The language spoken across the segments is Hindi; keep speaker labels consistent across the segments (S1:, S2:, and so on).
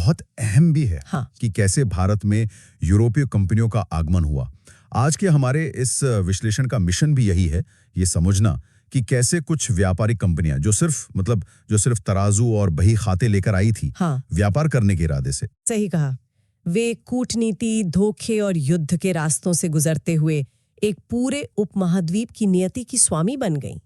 S1: बहुत अहम भी है
S2: हाँ।
S1: कि कैसे भारत में यूरोपीय कंपनियों का आगमन हुआ। आज के हमारे इस विश्लेषण का मिशन भी यही है, ये समझना कि कैसे कुछ व्यापारिक कंपनियां जो सिर्फ तराजू और बही खाते लेकर आई थी,
S2: हाँ।
S1: व्यापार करने के इरादे से।
S2: सही कहा। वे कूटनीति, धोखे और युद्ध के रास्तों से गुजरते हुए एक पूरे उपमहाद्वीप की नियति की स्वामी बन गईं।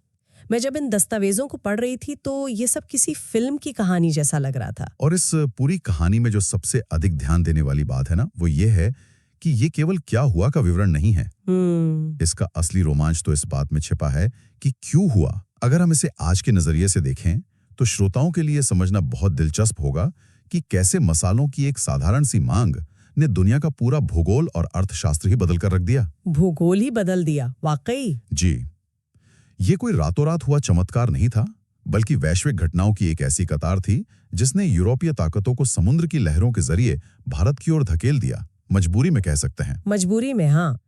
S2: मैं जब इन दस्तावेजों को पढ़ रही थी तो ये सब किसी फिल्म की कहानी जैसा लग रहा था।
S1: और इस पूरी कहानी में जो सबसे अधिक ध्यान देने वाली बात है ना, वो ये है कि ये केवल क्या हुआ का विवरण नहीं है। इसका असली रोमांच तो इस बात में छिपा है कि क्यों हुआ। अगर हम इसे आज के नजरिए से देखें तो श्रोताओं के लिए समझना बहुत दिलचस्प होगा कि कैसे मसालों की एक साधारण सी मांग ने दुनिया का पूरा भूगोल और अर्थशास्त्र ही बदल कर रख दिया।
S2: भूगोल ही बदल दिया, वाकई।
S1: जी, ये कोई रातों रात हुआ चमत्कार नहीं था, बल्कि वैश्विक घटनाओं की एक ऐसी कतार थी जिसने यूरोपीय ताकतों को समुद्र की लहरों के जरिए भारत की ओर धकेल दिया। मजबूरी में कह सकते हैं।
S2: मजबूरी में, हाँ।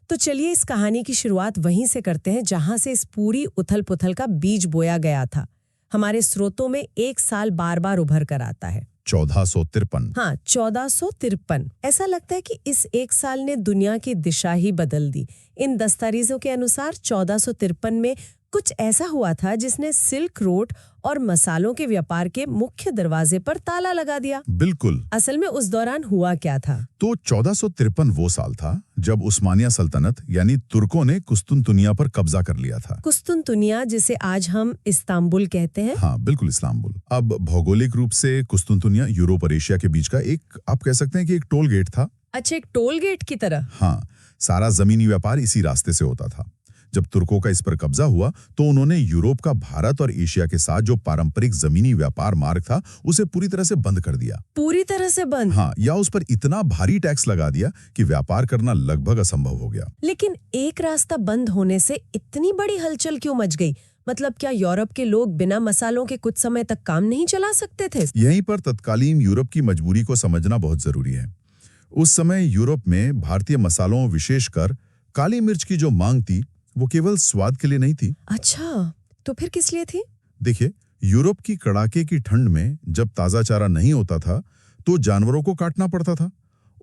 S2: तो चलिए इस कहानी की शुरुआत वहीं से करते हैं जहां से इस पूरी उथल-पुथल का बीज बोया गया था। हमारे स्रोतों में एक साल बार बार उभर कर आता है,
S1: 1453।
S2: हाँ, 1453। ऐसा लगता है कि इस एक साल ने दुनिया की दिशा ही बदल दी। इन दस्तावेजों के अनुसार 1453 में कुछ ऐसा हुआ था जिसने सिल्क रोड और मसालों के व्यापार के मुख्य दरवाजे पर ताला लगा दिया।
S1: बिल्कुल।
S2: असल में उस दौरान हुआ क्या था?
S1: तो 1453 वो साल था जब उस्मानिया सल्तनत यानी तुर्कों ने कुस्तुनतुनिया पर कब्जा कर लिया था।
S2: कुस्तुनतुनिया, जिसे आज हम इस्तांबुल कहते हैं।
S1: हाँ, बिल्कुल, इस्तांबुल। अब भौगोलिक रूप से कुस्तुनतुनिया यूरोप और एशिया के बीच का एक, आप कह सकते हैं कि एक टोल गेट था।
S2: अच्छा, एक टोल गेट की तरह।
S1: हाँ, सारा जमीनी व्यापार इसी रास्ते से होता था। जब तुर्कों का इस पर कब्जा हुआ तो उन्होंने यूरोप का भारत और एशिया के साथ जो पारंपरिक जमीनी व्यापार मार्ग था उसे पूरी तरह से बंद कर दिया।
S2: पूरी तरह से बंद?
S1: हाँ, या उस पर इतना भारी टैक्स लगा दिया कि व्यापार करना लगभग असंभव हो गया।
S2: लेकिन एक रास्ता बंद होने से इतनी बड़ी हलचल क्यों मच गई? मतलब क्या यूरोप के लोग बिना मसालों के कुछ समय तक काम नहीं चला सकते थे?
S1: यहीं पर तत्कालीन यूरोप की मजबूरी को समझना बहुत जरूरी है। उस समय यूरोप में भारतीय मसालों, विशेषकर काली मिर्च की जो मांग थी वो केवल स्वाद के लिए नहीं थी।
S2: अच्छा, तो फिर किस लिए थी?
S1: देखिए, यूरोप की कड़ाके की ठंड में जब ताजा चारा नहीं होता था तो जानवरों को काटना पड़ता था।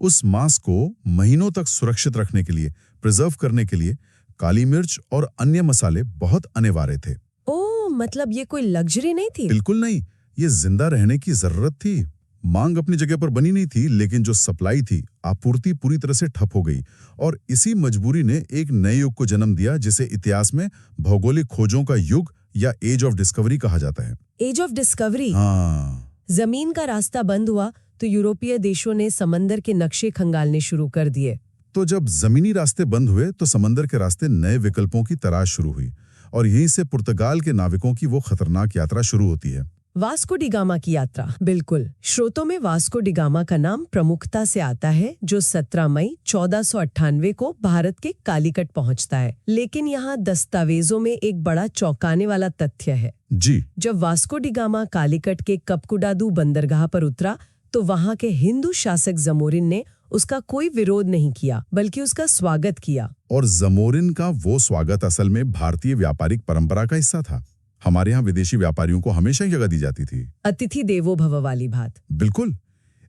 S1: उस मांस को महीनों तक सुरक्षित रखने के लिए, प्रिजर्व करने के लिए काली मिर्च और अन्य मसाले बहुत अनिवार्य थे।
S2: ओह, मतलब ये कोई लग्जरी नहीं थी?
S1: बिल्कुल नहीं, ये जिंदा रहने की जरूरत थी। मांग अपनी जगह पर बनी नहीं थी, लेकिन जो सप्लाई थी, आपूर्ति पूरी तरह से ठप हो गई। और इसी मजबूरी ने एक नए युग को जन्म दिया जिसे इतिहास में भौगोलिक खोजों का युग या एज ऑफ डिस्कवरी कहा जाता है।
S2: Age of discovery?
S1: हाँ।
S2: जमीन का रास्ता बंद हुआ तो यूरोपीय देशों ने समंदर के नक्शे खंगालने शुरू कर दिए।
S1: तो जब जमीनी रास्ते बंद हुए तो समंदर के रास्ते नए विकल्पों की तलाश शुरू हुई और यहीं से पुर्तगाल के नाविकों की वो खतरनाक यात्रा शुरू होती है।
S2: वास्को डी गामा की यात्रा। बिल्कुल, श्रोतों में वास्को डी गामा का नाम प्रमुखता से आता है, जो 17 मई 1498 को भारत के कालीकट पहुंचता है। लेकिन यहाँ दस्तावेजों में एक बड़ा चौंकाने वाला तथ्य है।
S1: जी।
S2: जब वास्को डी गामा कालीकट के कपकुडादू बंदरगाह पर उतरा तो वहाँ के हिंदू शासक जमोरिन ने उसका कोई विरोध नहीं किया, बल्कि उसका स्वागत किया।
S1: और जमोरिन का वो स्वागत असल में भारतीय व्यापारिक परंपरा का हिस्सा था। हमारे यहाँ विदेशी व्यापारियों को हमेशा जगह दी जाती थी।
S2: अतिथि देवो भव वाली बात।
S1: बिल्कुल।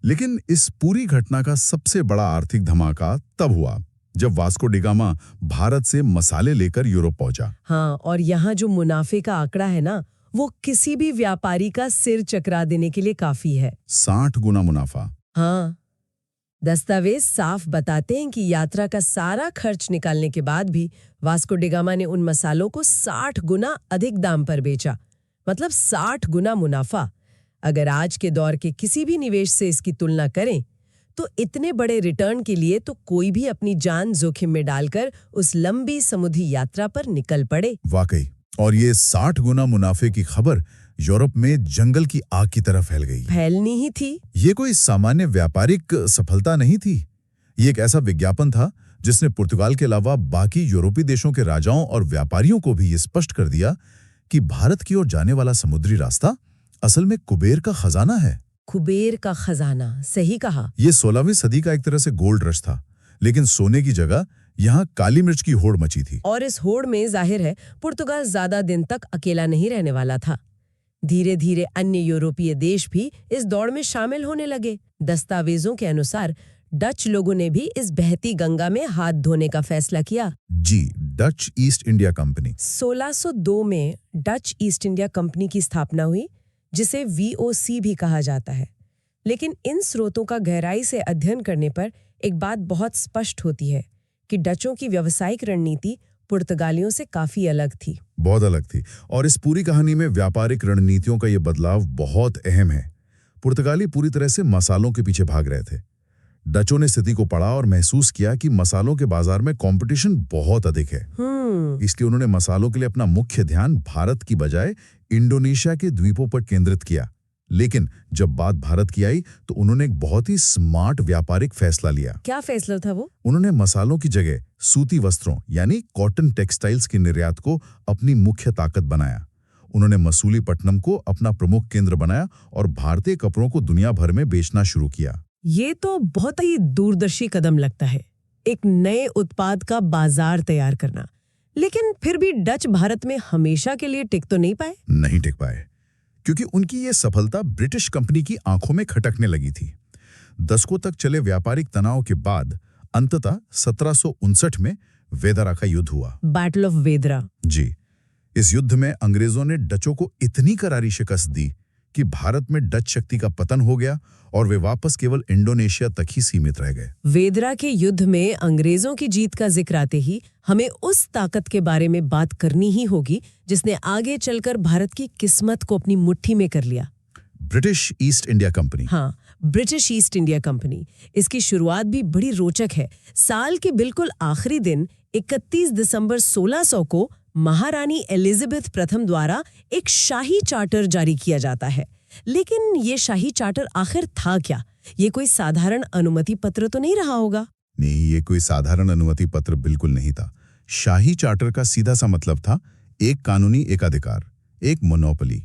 S1: लेकिन इस पूरी घटना का सबसे बड़ा आर्थिक धमाका तब हुआ जब वास्को डी गामा भारत से मसाले लेकर यूरोप पहुंचा।
S2: हाँ, और यहाँ जो मुनाफे का आंकड़ा है ना, वो किसी भी व्यापारी का सिर चकरा देने के लिए काफी है।
S1: 60 गुना मुनाफा।
S2: हाँ, दस्तावेज साफ बताते हैं कि यात्रा का सारा खर्च निकालने के बाद भी वास्को डी गामा ने उन मसालों को 60 गुना अधिक दाम पर बेचा। मतलब 60 गुना मुनाफा। अगर आज के दौर के किसी भी निवेश से इसकी तुलना करें तो इतने बड़े रिटर्न के लिए तो कोई भी अपनी जान जोखिम में डालकर उस लंबी समुद्री यात्रा पर निकल पड़े।
S1: वाकई। और ये 60 गुना मुनाफे की खबर यूरोप में जंगल की आग की तरह फैल गई।
S2: फैलनी ही थी।
S1: ये कोई सामान्य व्यापारिक सफलता नहीं थी। ये एक ऐसा विज्ञापन था जिसने पुर्तगाल के अलावा बाकी यूरोपीय देशों के राजाओं और व्यापारियों को भी ये स्पष्ट कर दिया कि भारत की ओर जाने वाला समुद्री रास्ता असल में कुबेर का खजाना है।
S2: कुबेर का खजाना, सही कहा।
S1: ये 16वीं सदी का एक तरह से गोल्ड रश था, लेकिन सोने की जगह यहाँ काली मिर्च की होड़ मची थी।
S2: और इस होड़ में जाहिर है पुर्तगाल ज्यादा दिन तक अकेला नहीं रहने वाला था। धीरे धीरे अन्य यूरोपीय देश भी इस दौड़ में शामिल होने लगे। दस्तावेजों के अनुसार डच लोगों ने भी इस बहती गंगा में हाथ धोने का फैसला किया।
S1: जी, डच ईस्ट इंडिया कंपनी।
S2: 1602 में डच ईस्ट इंडिया कंपनी की स्थापना हुई, जिसे VOC भी कहा जाता है। लेकिन इन स्रोतों का गहराई से अध्ययन करने पर एक बात बहुत स्पष्ट होती है कि डचों की व्यावसायिक रणनीति पुर्तगालियों से काफी अलग थी।
S1: बहुत अलग थी। और इस पूरी कहानी में व्यापारिक रणनीतियों का ये बदलाव बहुत अहम है। पुर्तगाली पूरी तरह से मसालों के पीछे भाग रहे थे। डचों ने स्थिति को पढ़ा और महसूस किया कि मसालों के बाजार में कंपटीशन बहुत अधिक है। इसलिए उन्होंने मसालों के लिए अपना मुख्य ध्यान भारत की बजाय इंडोनेशिया के द्वीपों पर केंद्रित किया। लेकिन जब बात भारत की आई तो उन्होंने एक बहुत ही स्मार्ट व्यापारिक फैसला लिया।
S2: क्या फैसला था वो?
S1: उन्होंने मसालों की जगह सूती वस्त्रों यानी कॉटन टेक्सटाइल्स के निर्यात को अपनी मुख्य ताकत बनाया। उन्होंने मसूलीपट्टनम को अपना प्रमुख केंद्र बनाया और भारतीय कपड़ों को दुनिया भर में बेचना शुरू किया।
S2: ये तो बहुत ही दूरदर्शी कदम लगता है, एक नए उत्पाद का बाजार तैयार करना। लेकिन फिर भी डच भारत में हमेशा के लिए टिक तो नहीं पाए।
S1: नहीं टिक पाए, क्योंकि उनकी ये सफलता ब्रिटिश कंपनी की आंखों में खटकने लगी थी। दशकों तक चले व्यापारिक तनाव के बाद अंततः 1759 में वेदरा का युद्ध हुआ।
S2: Battle of वेदरा।
S1: जी, इस युद्ध में अंग्रेजों ने डचों को इतनी करारी शिकस्त दी कि भारत में डच शक्ति का पतन हो गया और वे वापस केवल इंडोनेशिया तक ही सीमित रह गए।
S2: वेदरा के युद्ध में अंग्रेजों की जीत का जिक्र आते ही हमें उस ताकत के बारे में बात करनी ही होगी जिसने आगे चलकर भारत की किस्मत को अपनी मुट्ठी में कर लिया।
S1: British east India company.
S2: हाँ, ब्रिटिश ईस्ट इंडिया कंपनी। इसकी शुरुआत भी बड़ी रोचक है। साल के बिल्कुल आखिरी दिन 31 दिसंबर 1600 को महारानी एलिजाबेथ प्रथम द्वारा एक शाही चार्टर जारी किया जाता है। लेकिन ये शाही चार्टर आखिर था क्या? ये कोई साधारण अनुमति पत्र तो नहीं रहा होगा।
S1: नहीं, ये कोई साधारण अनुमति पत्र बिल्कुल नहीं था। शाही चार्टर का सीधा सा मतलब था एक कानूनी एकाधिकार, एक मोनोपोली।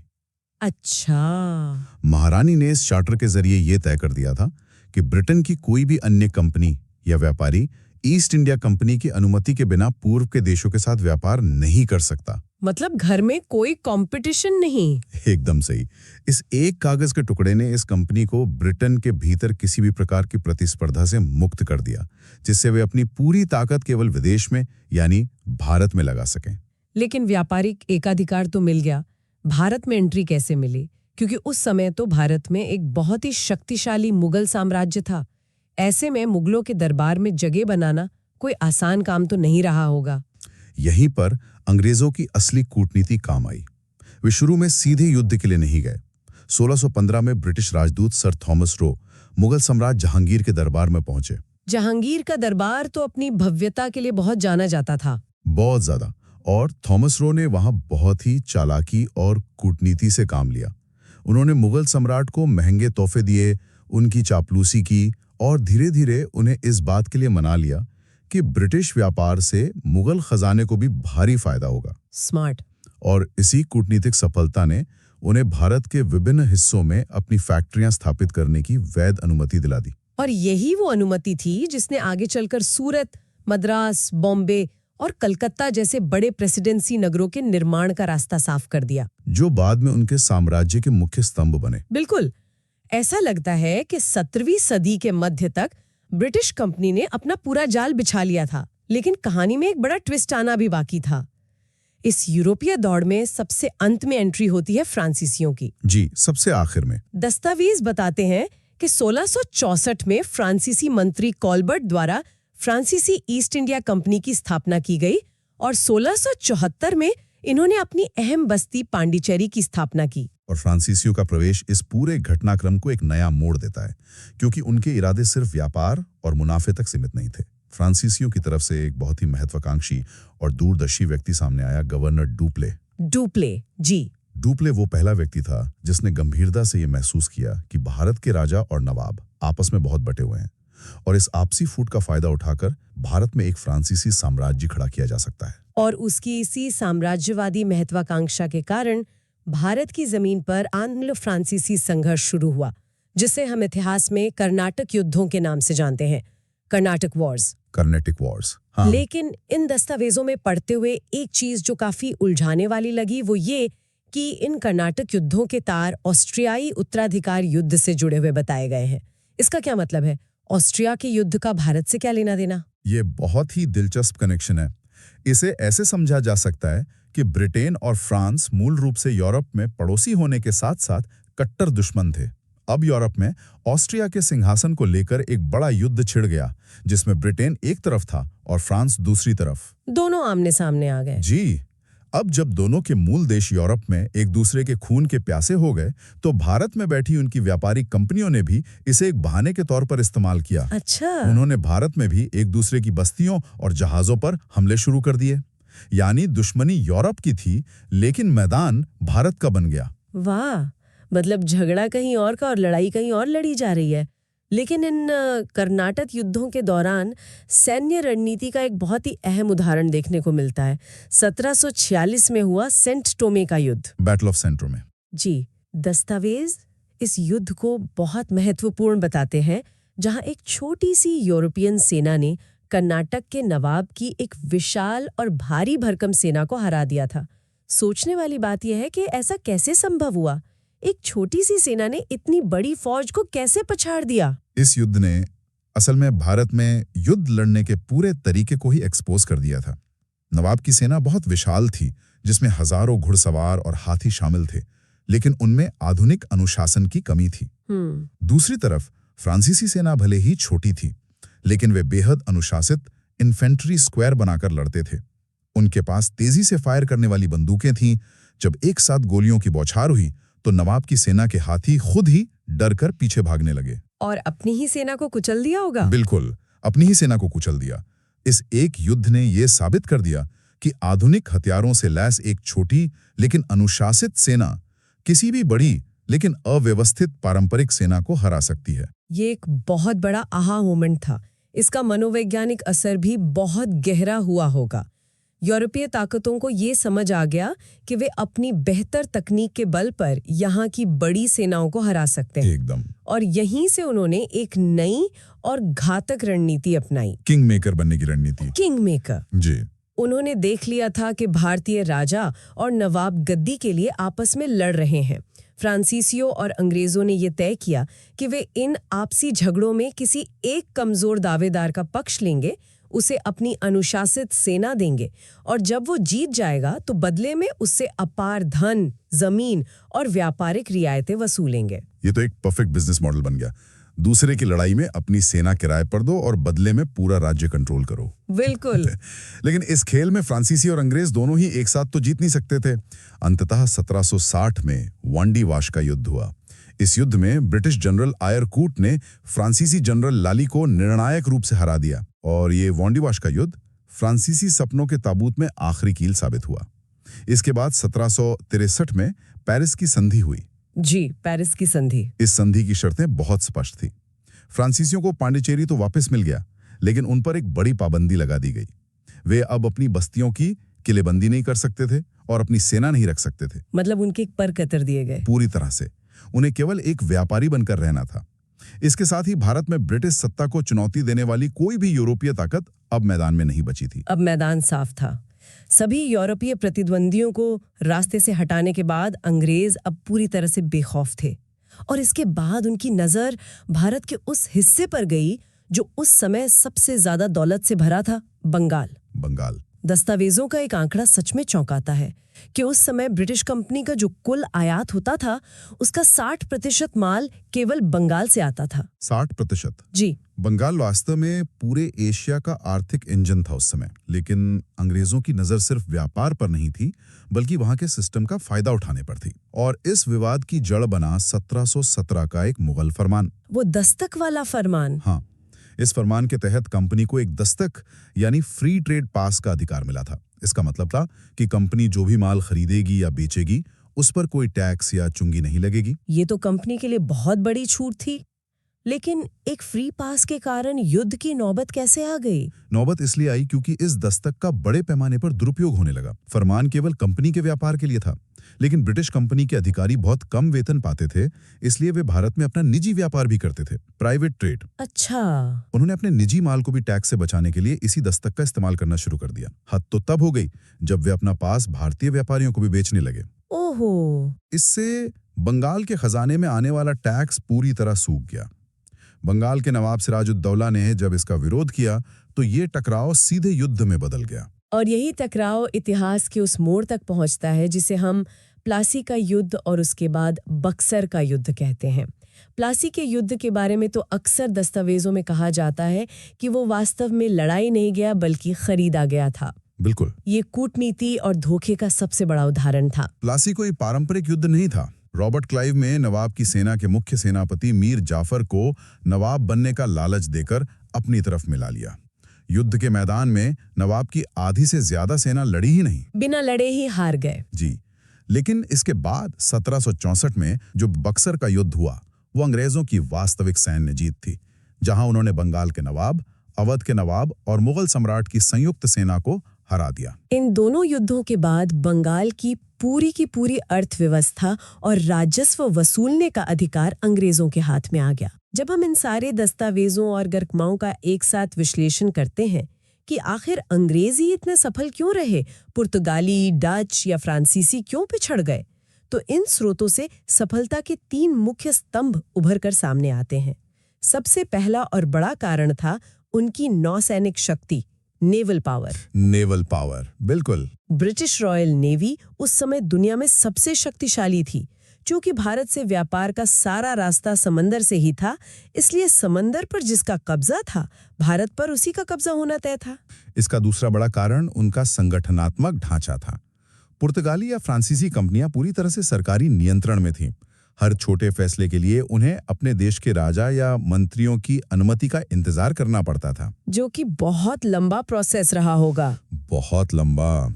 S2: अच्छा।
S1: महारानी ने इस चार्टर के जरिए यह तय कर दिया था कि ब्रिटेन की कोई भी अन्य कंपनी या व्यापारी ईस्ट इंडिया कंपनी की अनुमति के बिना पूर्व के देशों के साथ व्यापार नहीं कर सकता।
S2: मतलब घर में कोई कंपटीशन नहीं।
S1: एकदम सही। इस एक कागज के टुकड़े ने इस कंपनी को ब्रिटेन के भीतर किसी भी प्रकार की प्रतिस्पर्धा से मुक्त कर दिया, जिससे वे अपनी पूरी ताकत केवल विदेश में यानी भारत में लगा सकें।
S2: लेकिन व्यापारिक एकाधिकार तो मिल गया, भारत में एंट्री कैसे मिली? क्योंकि उस समय तो भारत में एक बहुत ही शक्तिशाली मुगल साम्राज्य था। ऐसे में मुगलों के दरबार में जगह बनाना कोई आसान काम तो नहीं रहा होगा।
S1: यहीं पर अंग्रेजों की असली कूटनीति काम आई। वे शुरू में सीधे युद्ध के लिए नहीं गए। 1615 में ब्रिटिश राजदूत सर थॉमस रो मुगल सम्राट जहांगीर के दरबार में पहुंचे।
S2: जहांगीर का दरबार तो अपनी भव्यता के लिए बहुत जाना जाता था।
S1: बहुत ज्यादा। और थॉमस रो ने वहां बहुत ही चालाकी और कूटनीति से काम लिया। उन्होंने मुगल सम्राट को महंगे तोहफे दिए, उनकी चापलूसी की और धीरे धीरे उन्हें इस बात के लिए मना लिया कि ब्रिटिश व्यापार से मुगल खजाने को भी भारी फायदा होगा।
S2: स्मार्ट।
S1: और इसी कूटनीतिक सफलता ने उन्हें भारत के विभिन्न हिस्सों में अपनी फैक्ट्रियां स्थापित करने की वैध अनुमति दिला दी।
S2: और यही वो अनुमति थी जिसने आगे चलकर सूरत, मद्रास, बॉम्बे और कलकत्ता जैसे बड़े प्रेसिडेंसी नगरों के निर्माण का रास्ता साफ कर दिया,
S1: जो बाद में उनके साम्राज्य के मुख्य स्तंभ बने।
S2: बिल्कुल। ऐसा लगता है कि 17वीं सदी के मध्य तक ब्रिटिश कंपनी ने अपना पूरा जाल बिछा लिया था। लेकिन कहानी में एक बड़ा ट्विस्ट आना भी बाकी था। इस यूरोपीय दौड़ में सबसे अंत में एंट्री होती है फ्रांसीसियों की।
S1: जी, सबसे आखिर में।
S2: दस्तावेज बताते हैं कि 1664 में फ्रांसीसी मंत्री कॉलबर्ट द्वारा फ्रांसीसी ईस्ट इंडिया कंपनी की स्थापना की गई और 1674 में इन्होंने अपनी अहम बस्ती पांडिचेरी की स्थापना की।
S1: और फ्रांसीसियों का प्रवेश इस पूरे घटनाक्रम को एक नया मोड़ देता है, क्योंकि उनके इरादे सिर्फ व्यापार और मुनाफे तक सीमित नहीं थे। फ्रांसीसियों की तरफ से एक बहुत ही महत्वाकांक्षी और दूरदर्शी व्यक्ति सामने आया, गवर्नर डुप्ले।
S2: डुप्ले, जी।
S1: डुप्ले वो पहला व्यक्ति था जिसने गंभीरता से ये महसूस किया कि भारत के राजा और नवाब आपस में बहुत बटे हुए हैं और इस आपसी फूट का फायदा उठाकर भारत में एक फ्रांसीसी साम्राज्य खड़ा किया जा सकता है।
S2: और उसकी इसी साम्राज्यवादी महत्वाकांक्षा के कारण भारत की जमीन पर आंग्लो फ्रांसीसी संघर्ष शुरू हुआ, जिसे हम इतिहास में कर्नाटक युद्धों के नाम से जानते हैं, कर्नाटक वॉर्स।
S1: कर्नाटक वॉर्स, हाँ।
S2: लेकिन इन दस्तावेजों में पढ़ते हुए एक चीज जो काफी उलझाने वाली लगी वो ये कि इन कर्नाटक युद्धों के तार ऑस्ट्रियाई उत्तराधिकार युद्ध से जुड़े हुए बताए गए हैं। इसका क्या मतलब है? ऑस्ट्रिया के युद्ध का भारत से क्या लेना देना?
S1: ये बहुत ही दिलचस्प कनेक्शन है। इसे ऐसे समझा जा सकता है कि ब्रिटेन और फ्रांस मूल रूप से यूरोप में पड़ोसी होने के साथ साथ कट्टर दुश्मन थे। अब यूरोप में ऑस्ट्रिया के सिंहासन को लेकर एक बड़ा युद्ध छिड़ गया, जिसमें ब्रिटेन एक तरफ था और फ्रांस दूसरी तरफ।
S2: दोनों आमने सामने आ गए।
S1: जी, अब जब दोनों के मूल देश यूरोप में एक दूसरे के खून के प्यासे हो गए, तो भारत में बैठी उनकी व्यापारिक कंपनियों ने भी इसे एक बहाने के तौर पर इस्तेमाल किया।
S2: अच्छा।
S1: उन्होंने भारत में भी एक दूसरे की बस्तियों और जहाजों पर हमले शुरू कर दिए। यानी दुश्मनी यूरोप की थी, लेकिन मैदान भारत का बन गया।
S2: वाह, मतलब झगड़ा कहीं और का और लड़ाई कहीं और लड़ी जा रही है। लेकिन इन कर्नाटक युद्धों के दौरान सैन्य रणनीति का एक बहुत ही अहम उदाहरण देखने को मिलता है। 1746 में हुआ सेंट टोमे का युद्ध।
S1: Battle of Saint Thome.
S2: जी, दस्तावेज इस युद्ध को बहुत महत्वपूर्ण बताते हैं, जहां एक छोटी सी यूरोपियन सेना ने कर्नाटक के नवाब की एक विशाल और भारी भरकम सेना को हरा दिया था। सोचने वाली बात यह है कि ऐसा कैसे संभव हुआ? एक छोटी सी सेना ने इतनी बड़ी फौज को कैसे पछाड़ दिया?
S1: इस युद्ध ने असल में भारत में युद्ध लड़ने के पूरे तरीके को ही एक्सपोज कर दिया था। नवाब की सेना बहुत विशाल थी, जिसमें हजारों घुड़सवार और हाथी शामिल थे, लेकिन उनमें आधुनिक अनुशासन की कमी थी। दूसरी तरफ फ्रांसीसी सेना भले ही छोटी थी, लेकिन वे बेहद अनुशासित इन्फेंट्री स्क्वायर बनाकर लड़ते थे। उनके पास तेजी से फायर करने वाली बंदूकें थीं। जब एक साथ गोलियों की बौछार हुई, तो नवाब की सेना के हाथी खुद ही डर कर पीछे भागने लगे।
S2: और अपनी ही सेना को कुचल दिया होगा?
S1: बिल्कुल, अपनी ही सेना को कुचल दिया। इस एक युद्ध ने यह साबित कर दिया कि आधुनिक हथियारों से लैस एक छोटी लेकिन अनुशासित सेना किसी भी बड़ी लेकिन अव्यवस्थित पारंपरिक सेना को हरा सकती है।
S2: ये एक बहुत बड़ा आहा मोमेंट था। इसका मनोवैज्ञानिक असर भी बहुत गहरा हुआ होगा। यूरोपीय ताकतों को ये समझ आ गया कि वे अपनी बेहतर तकनीक के बल पर यहाँ की बड़ी सेनाओं को हरा सकते हैं।
S1: एकदम।
S2: और यहीं से उन्होंने एक नई और घातक रणनीति अपनाई।
S1: किंग मेकर बनने की रणनीति।
S2: King maker.
S1: जी।
S2: उन्होंने देख लिया था कि भारतीय राजा और नवाब गद्दी के लिए आपस में लड़ रहे हैं। फ्रांसीसियों और अंग्रेजों ने यह तय किया कि वे इन आपसी झगड़ों में किसी एक कमजोर दावेदार का पक्ष लेंगे, उसे अपनी अनुशासित सेना देंगे, और जब वो जीत जाएगा तो बदले में उससे अपार धन, जमीन और व्यापारिक रियायतें वसूलेंगे।
S1: ये तो एक परफेक्ट बिजनेस मॉडल बन गया। दूसरे की लड़ाई में अपनी सेना किराए पर दो और बदले में पूरा राज्य कंट्रोल करो।
S2: बिल्कुल।
S1: लेकिन इस खेल में फ्रांसीसी और अंग्रेज दोनों ही एक साथ तो जीत नहीं सकते थे। अंततः 1760 में वांडी वाश का युद्ध हुआ। इस युद्ध में ब्रिटिश जनरल आयरकूट ने फ्रांसीसी जनरल लाली को निर्णायक रूप से हरा दिया, और ये वांडी वाश का युद्ध फ्रांसीसी सपनों के ताबूत में आखिरी कील साबित हुआ। इसके बाद 1763 में पेरिस की संधि हुई।
S2: जी, पेरिस की संधि।
S1: इस संधि की शर्तें बहुत स्पष्ट थी। फ्रांसीसियों को पांडिचेरी तो वापस मिल गया, लेकिन उन पर एक बड़ी पाबंदी लगा दी गई। वे अब अपनी बस्तियों की किलेबंदी नहीं कर सकते थे और अपनी सेना नहीं रख सकते थे।
S2: मतलब उनके पर कतर दिए गए।
S1: पूरी तरह से उन्हें केवल एक व्यापारी बनकर रहना था। इसके साथ ही भारत में ब्रिटिश सत्ता को चुनौती देने वाली कोई भी यूरोपीय ताकत अब मैदान में नहीं बची थी।
S2: अब मैदान साफ था। सभी यूरोपीय प्रतिद्वंदियों को रास्ते से हटाने के बाद अंग्रेज अब पूरी तरह से बेखौफ थे, और इसके बाद उनकी नजर भारत के उस हिस्से पर गई जो उस समय सबसे ज्यादा दौलत से भरा था, बंगाल। दस्तावेजों का एक आंकड़ा सच में चौंकाता है कि उस समय ब्रिटिश कंपनी का जो कुल आयात होता था, उसका 60% माल केवल बंगाल से आता था।
S1: 60%?
S2: जी।
S1: बंगाल वास्तव में पूरे एशिया का आर्थिक इंजन था उस समय। लेकिन अंग्रेजों की नजर सिर्फ व्यापार पर नहीं थी, बल्कि वहां के सिस्टम का फायदा उठाने पर थी। और इस विवाद की जड़ बना 1717 का एक मुगल फरमान।
S2: वो दस्तक वाला फरमान।
S1: हाँ, इस फरमान के तहत कंपनी को एक दस्तक यानी फ्री ट्रेड पास का अधिकार मिला था। इसका मतलब था कि कंपनी जो भी माल खरीदेगी या बेचेगी, उस पर कोई टैक्स या चुंगी नहीं लगेगी।
S2: ये तो कंपनी के लिए बहुत बड़ी छूट थी। लेकिन एक फ्री पास के कारण युद्ध की नौबत कैसे आ गई?
S1: नौबत इसलिए आई क्योंकि इस दस्तक का बड़े पैमाने पर दुरुपयोग होने लगा। फरमान केवल कंपनी के व्यापार के लिए था, लेकिन ब्रिटिश कंपनी के अधिकारी बहुत कम वेतन पाते थे, इसलिए वे भारत में अपना निजी व्यापार भी करते थे, प्राइवेट ट्रेड।
S2: अच्छा।
S1: उन्होंने अपने निजी माल को भी टैक्स से बचाने के लिए इसी दस्तक का इस्तेमाल करना शुरू कर दिया। हद तो तब हो गई जब वे अपना पास भारतीय व्यापारियों को भी बेचने लगे।
S2: ओह, ओहो।
S1: इससे बंगाल के खजाने में आने वाला टैक्स पूरी तरह सूख गया। बंगाल के नवाब सिराजुद्दौला ने जब इसका विरोध किया तो ये टकराव सीधे युद्ध में बदल गया।
S2: और यही टकराव इतिहास के उस मोड़ तक पहुंचता है जिसे हम प्लासी का युद्ध और उसके बाद बक्सर का युद्ध कहते हैं। प्लासी के युद्ध के बारे में तो अक्सर दस्तावेजों में कहा जाता है कि वो वास्तव में लड़ाई नहीं गया बल्कि खरीदा गया था।
S1: बिल्कुल,
S2: ये कूटनीति और धोखे का सबसे बड़ा उदाहरण था।
S1: प्लासी कोई पारंपरिक युद्ध नहीं था। रॉबर्ट क्लाइव में नवाब की सेना के मुख्य सेनापति मीर जाफर को नवाब बनने का लालच देकर अपनी तरफ मिला लिया। युद्ध के मैदान में नवाब की आधी से ज्यादा सेना लड़ी ही नहीं,
S2: बिना लड़े ही हार गए।
S1: जी। लेकिन इसके बाद 1764 में जो बक्सर का युद्ध हुआ वो अंग्रेजों की वास्तविक सैन्य जीत थी, जहां उन्होंने बंगाल के नवाब, अवध के नवाब और मुगल सम्राट की संयुक्त सेना को हरा दिया।
S2: इन दोनों युद्धों के बाद बंगाल की पूरी अर्थव्यवस्था और राजस्व वसूलने का अधिकार अंग्रेजों के हाथ में आ गया। जब हम इन सारे दस्तावेजों और गरकमाओं का एक साथ विश्लेषण करते हैं कि आखिर अंग्रेज ही इतने सफल क्यों रहे, पुर्तगाली, डच या फ्रांसीसी क्यों पिछड़ गए, तो इन स्रोतों से सफलता के 3 मुख्य स्तंभ उभर कर सामने आते हैं। सबसे पहला और बड़ा कारण था उनकी नौसैनिक शक्ति, नेवल पावर।
S1: नेवल पावर, बिल्कुल।
S2: ब्रिटिश रॉयल नेवी उस समय दुनिया में सबसे शक्तिशाली थी। चूंकि भारत से व्यापार का सारा रास्ता समंदर से ही था, इसलिए समंदर पर जिसका कब्जा था, भारत पर उसी का कब्जा होना तय था।
S1: इसका दूसरा बड़ा कारण उनका संगठनात्मक ढांचा था। पुर्तगाली या फ्रांसीसी कंपनियां पूरी तरह से सरकारी नियंत्रण में थीं। हर छोटे फैसले के लिए उन्हें अपने देश के राजा या मंत्रियों की अनुमति का इंतजार करना पड़ता था,
S2: जो कि बहुत लंबा प्रोसेस रहा होगा।
S1: बहुत लंबा।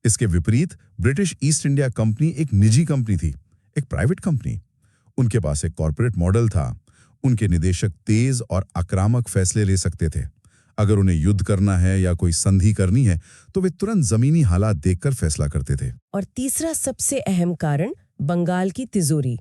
S1: इसके विपरीत ब्रिटिश ईस्ट इंडिया कंपनी एक निजी कंपनी थी, एक प्राइवेट कंपनी। उनके पास एक कॉर्पोरेट मॉडल था। उनके निदेशक तेज और आक्रामक फैसले ले सकते थे। अगर उन्हें युद्ध करना है या कोई संधि करनी है तो वे तुरंत जमीनी हालात देखकर फैसला करते थे।
S2: और तीसरा सबसे अहम कारण बंगाल की तिजोरी।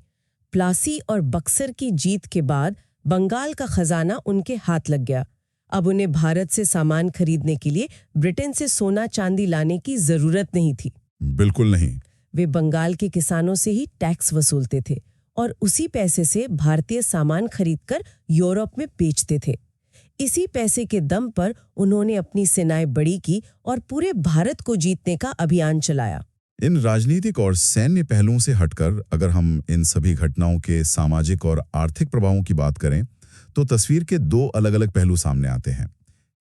S2: प्लासी और बक्सर की जीत के बाद बंगाल का खजाना उनके हाथ लग गया। अब उन्हें भारत से सामान खरीदने के लिए ब्रिटेन से सोना चांदी लाने की जरूरत नहीं थी।
S1: बिल्कुल नहीं।
S2: वे बंगाल के किसानों से ही टैक्स वसूलते थे और उसी पैसे से भारतीय सामान खरीदकर यूरोप में बेचते थे। इसी पैसे के दम पर उन्होंने अपनी सेनाएं बड़ी की और पूरे भारत को जीतने का अभियान चलाया।
S1: इन राजनीतिक और सैन्य पहलुओं से हटकर अगर हम इन सभी घटनाओं के सामाजिक और आर्थिक प्रभावों की बात करें तो तस्वीर के 2 अलग-अलग पहलू सामने आते हैं।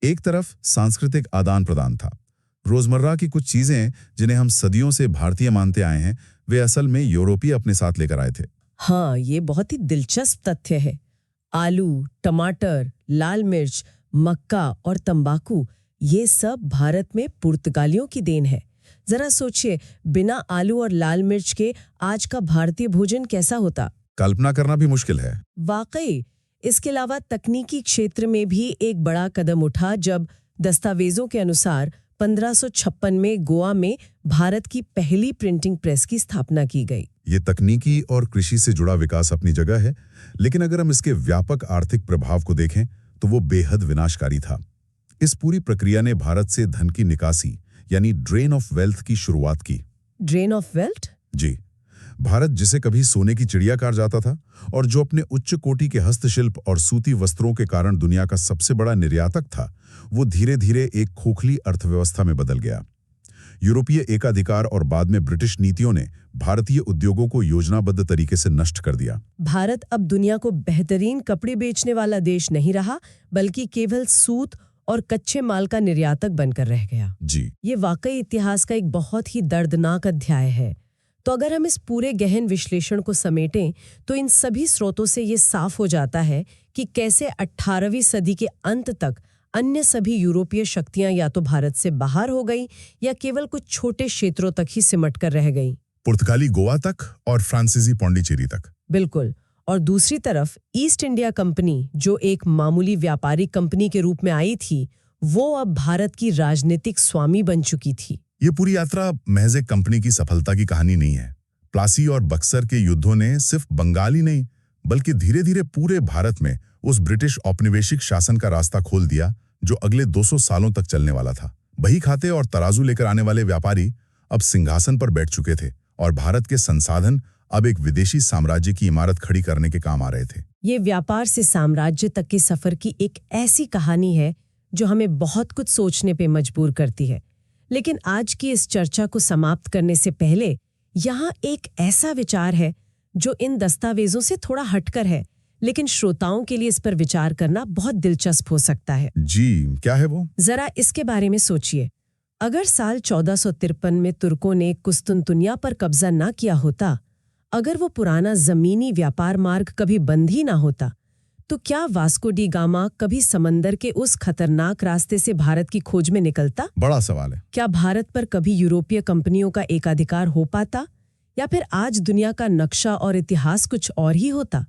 S1: एक तरफ सांस्कृतिक आदान प्रदान था। रोजमर्रा की कुछ चीजें जिन्हें हम सदियों से भारतीय मानते आए हैं, वे असल में यूरोपीय अपने साथ लेकर आए थे।
S2: हाँ, ये बहुत ही दिलचस्प तथ्य है। आलू, टमाटर, लाल मिर्च, मक्का और तंबाकू, ये सब भारत में पुर्तगालियों की देन है। जरा सोचिए, बिना आलू और लाल मिर्च के आज का भारतीय भोजन कैसा होता?
S1: कल्पना करना भी मुश्किल है।
S2: वाकई। इसके अलावा तकनीकी क्षेत्र में भी एक बड़ा कदम उठा जब दस्तावेजों के अनुसार 1556 में गोवा में भारत की पहली प्रिंटिंग प्रेस की स्थापना की गई।
S1: ये तकनीकी और कृषि से जुड़ा विकास अपनी जगह है, लेकिन अगर हम इसके व्यापक आर्थिक प्रभाव को देखें तो वो बेहद विनाशकारी था। इस पूरी प्रक्रिया ने भारत से धन की निकासी यानी ड्रेन ऑफ वेल्थ की शुरुआत की।
S2: Drain of wealth?
S1: जी। भारत जिसे कभी सोने की चिड़िया कहा जाता था और जो अपने उच्च कोटि के हस्तशिल्प और सूती वस्त्रों के कारण दुनिया का सबसे बड़ा निर्यातक था, वो धीरे-धीरे एक खोखली अर्थव्यवस्था में बदल गया। यूरोपीय एकाधिकार और बाद में ब्रिटिश नीतियों ने भारतीय उद्योगों को योजनाबद्ध तरीके से नष्ट कर दिया।
S2: भारत अब दुनिया को बेहतरीन कपड़े बेचने वाला देश नहीं रहा, बल्कि केवल सूत और कच्चे माल का निर्यातक बनकर रह गया।
S1: जी।
S2: ये वाकई इतिहास का एक बहुत ही दर्दनाक अध्याय है। तो अगर हम इस पूरे गहन विश्लेषण को समेटें तो इन सभी स्रोतों से ये साफ हो जाता है कि कैसे 18वीं सदी के अंत तक अन्य सभी यूरोपीय शक्तियां या तो भारत से बाहर हो गई या केवल कुछ छोटे क्षेत्रों तक ही सिमट कर रह गई।
S1: पुर्तगाली गोवा तक और फ्रांसीसी पौंडीचेरी तक।
S2: बिल्कुल। और दूसरी तरफ ईस्ट इंडिया कंपनी, जो एक मामूली व्यापारिक कंपनी के रूप में आई थी, वो अब भारत की राजनीतिक स्वामी बन चुकी थी।
S1: ये पूरी यात्रा महज एक कंपनी की सफलता की कहानी नहीं है। प्लासी और बक्सर के युद्धों ने सिर्फ बंगाल ही नहीं, बल्कि धीरे-धीरे पूरे भारत में उस ब्रिटिश औपनिवेशिक शासन का रास्ता खोल दिया जो अगले 200 सालों तक चलने वाला था। बही खाते और तराजू लेकर आने वाले व्यापारी अब सिंहासन पर बैठ चुके थे और भारत के संसाधन अब एक विदेशी साम्राज्य की इमारत खड़ी करने के काम आ रहे थे।
S2: ये व्यापार से साम्राज्य तक के सफर की एक ऐसी कहानी है जो हमें बहुत कुछ सोचने पे मजबूर करती है। लेकिन आज की इस चर्चा को समाप्त करने से पहले यहाँ एक ऐसा विचार है जो इन दस्तावेजों से थोड़ा हटकर है, लेकिन श्रोताओं के लिए इस पर विचार करना बहुत दिलचस्प हो सकता है।
S1: जी, क्या है वो?
S2: जरा इसके बारे में सोचिए। अगर साल 1453 में तुर्कों ने कुस्तुनतुनिया पर कब्जा ना किया होता, अगर वो पुराना जमीनी व्यापार मार्ग कभी बंद ही ना होता, तो क्या वास्को डी गामा कभी समंदर के उस खतरनाक रास्ते से भारत की खोज में निकलता?
S1: बड़ा सवाल है।
S2: क्या भारत पर कभी यूरोपीय कंपनियों का एकाधिकार हो पाता, या फिर आज दुनिया का नक्शा और इतिहास कुछ और ही होता?